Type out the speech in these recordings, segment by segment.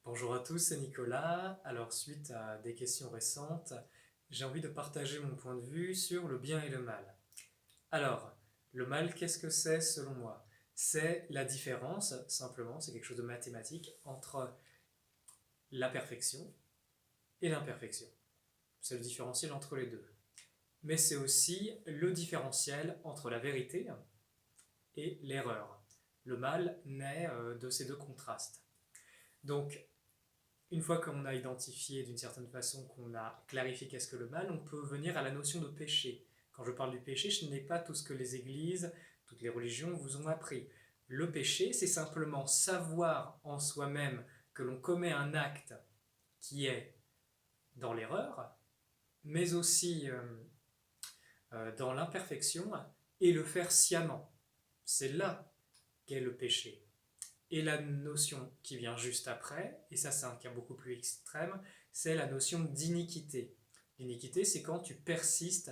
Bonjour à tous, c'est Nicolas. Alors, suite à des questions récentes, j'ai envie de partager mon point de vue sur le bien et le mal. Alors, le mal, qu'est-ce que c'est selon moi? C'est la différence, simplement, c'est quelque chose de mathématique, entre la perfection et l'imperfection. C'est le différentiel entre les deux. Mais c'est aussi le différentiel entre la vérité et l'erreur. Le mal naît de ces deux contrastes. Donc, une fois qu'on a identifié d'une certaine façon, qu'on a clarifié qu'est-ce que le mal, on peut venir à la notion de péché. Quand je parle du péché, ce n'est pas tout ce que les églises, toutes les religions vous ont appris. Le péché, c'est simplement savoir en soi-même que l'on commet un acte qui est dans l'erreur, mais aussi dans l'imperfection, et le faire sciemment. C'est là qu'est le péché. Et la notion qui vient juste après, et ça c'est un cas beaucoup plus extrême, c'est la notion d'iniquité. L'iniquité, c'est quand tu persistes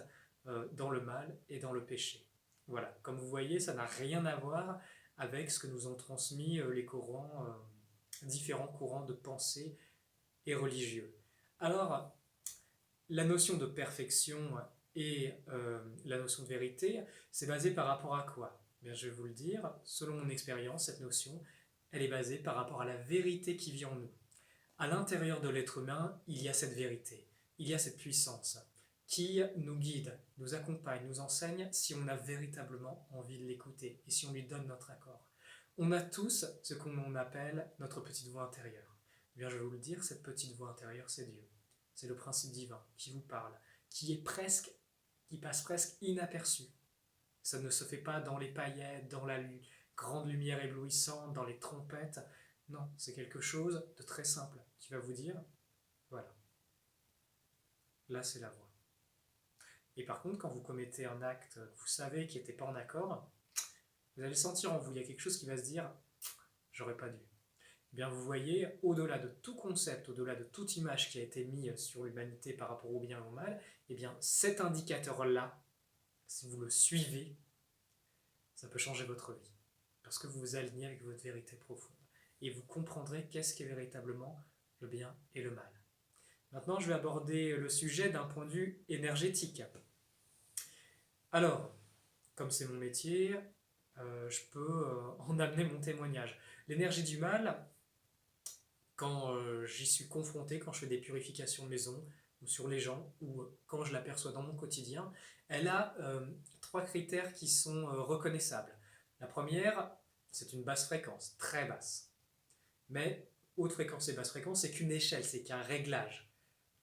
dans le mal et dans le péché. Voilà, comme vous voyez, ça n'a rien à voir avec ce que nous ont transmis les courants, différents courants de pensée et religieux. Alors, la notion de perfection et la notion de vérité, c'est basé par rapport à quoi? Bien, je vais vous le dire, selon mon expérience, cette notion, elle est basée par rapport à la vérité qui vit en nous. À l'intérieur de l'être humain, il y a cette vérité, il y a cette puissance qui nous guide, nous accompagne, nous enseigne si on a véritablement envie de l'écouter et si on lui donne notre accord. On a tous ce qu'on appelle notre petite voix intérieure. Eh bien, je vais vous le dire, cette petite voix intérieure, c'est Dieu. C'est le principe divin qui vous parle, qui passe presque inaperçu. Ça ne se fait pas dans les paillettes, dans la grande lumière éblouissante, dans les trompettes. Non, c'est quelque chose de très simple qui va vous dire, voilà, là c'est la voie. Et par contre, quand vous commettez un acte, vous savez qui n'était pas en accord, vous allez sentir en vous, il y a quelque chose qui va se dire, j'aurais pas dû. Eh bien, vous voyez, au-delà de tout concept, au-delà de toute image qui a été mise sur l'humanité par rapport au bien et au mal, eh bien, cet indicateur-là, si vous le suivez, ça peut changer votre vie. Parce que vous vous alignez avec votre vérité profonde. Et vous comprendrez qu'est-ce qu'est véritablement le bien et le mal. Maintenant, je vais aborder le sujet d'un point de vue énergétique. Alors, comme c'est mon métier, je peux en amener mon témoignage. L'énergie du mal, quand j'y suis confronté, quand je fais des purifications de maison, ou sur les gens, ou quand je l'aperçois dans mon quotidien, elle a trois critères qui sont reconnaissables. La première, c'est une basse fréquence, très basse. Mais haute fréquence et basse fréquence, c'est qu'une échelle, c'est qu'un réglage.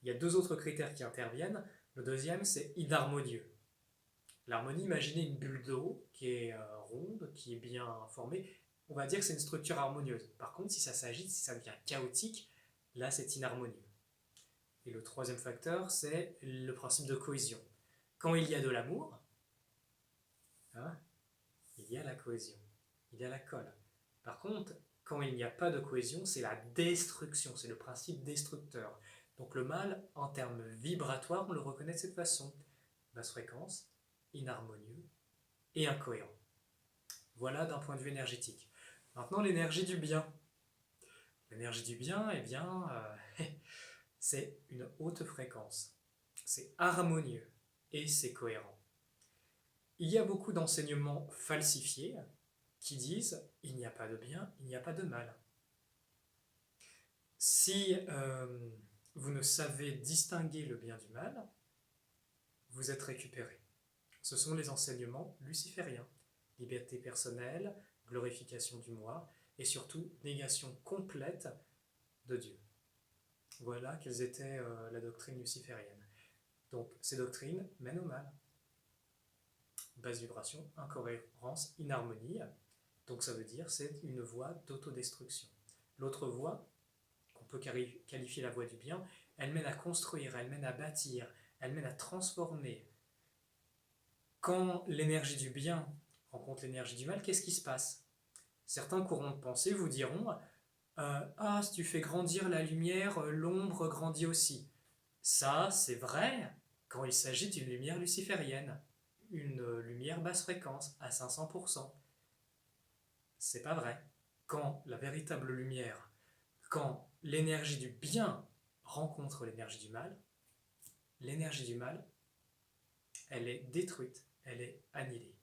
Il y a deux autres critères qui interviennent. Le deuxième, c'est inharmonieux. L'harmonie, imaginez une bulle d'eau qui est ronde, qui est bien formée. On va dire que c'est une structure harmonieuse. Par contre, si ça s'agite, si ça devient chaotique, là, c'est inharmonieux. Et le troisième facteur, c'est le principe de cohésion. Quand il y a de l'amour, hein, il y a la cohésion, il y a la colle. Par contre, quand il n'y a pas de cohésion, c'est la destruction, c'est le principe destructeur. Donc le mal, en termes vibratoires, on le reconnaît de cette façon. Basse fréquence, inharmonieux et incohérent. Voilà d'un point de vue énergétique. Maintenant, l'énergie du bien. L'énergie du bien, eh bien, c'est une haute fréquence. C'est harmonieux et c'est cohérent. Il y a beaucoup d'enseignements falsifiés qui disent il n'y a pas de bien, il n'y a pas de mal. Si vous ne savez distinguer le bien du mal, vous êtes récupéré. Ce sont les enseignements lucifériens. Liberté personnelle, glorification du moi, et surtout négation complète de Dieu. Voilà quelles étaient la doctrine luciférienne. Donc ces doctrines mènent au mal. Basse vibration, incohérence, inharmonie. Donc ça veut dire c'est une voie d'autodestruction. L'autre voie, qu'on peut qualifier la voie du bien, elle mène à construire, elle mène à bâtir, elle mène à transformer. Quand l'énergie du bien rencontre l'énergie du mal, qu'est-ce qui se passe? Certains courants de pensée vous diront ah, si tu fais grandir la lumière, l'ombre grandit aussi. Ça, c'est vrai quand il s'agit d'une lumière luciférienne, une lumière basse fréquence à 500%. C'est pas vrai. Quand la véritable lumière, quand l'énergie du bien rencontre l'énergie du mal, l'énergie du mal, elle est détruite, elle est annihilée.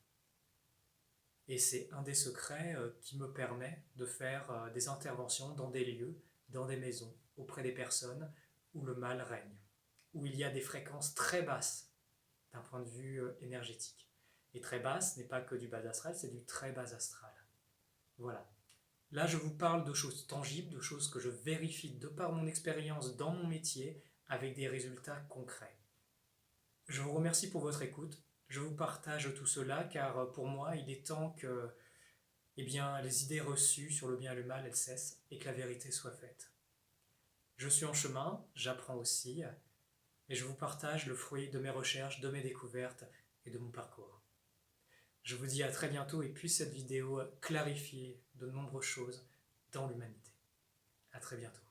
Et c'est un des secrets qui me permet de faire des interventions dans des lieux, dans des maisons, auprès des personnes où le mal règne, où il y a des fréquences très basses d'un point de vue énergétique. Et très basse n'est pas que du bas astral, c'est du très bas astral. Voilà. Là, je vous parle de choses tangibles, de choses que je vérifie de par mon expérience dans mon métier avec des résultats concrets. Je vous remercie pour votre écoute. Je vous partage tout cela car pour moi, il est temps que les idées reçues sur le bien et le mal, elles cessent et que la vérité soit faite. Je suis en chemin, j'apprends aussi, et je vous partage le fruit de mes recherches, de mes découvertes et de mon parcours. Je vous dis à très bientôt et puisse cette vidéo clarifier de nombreuses choses dans l'humanité. À très bientôt.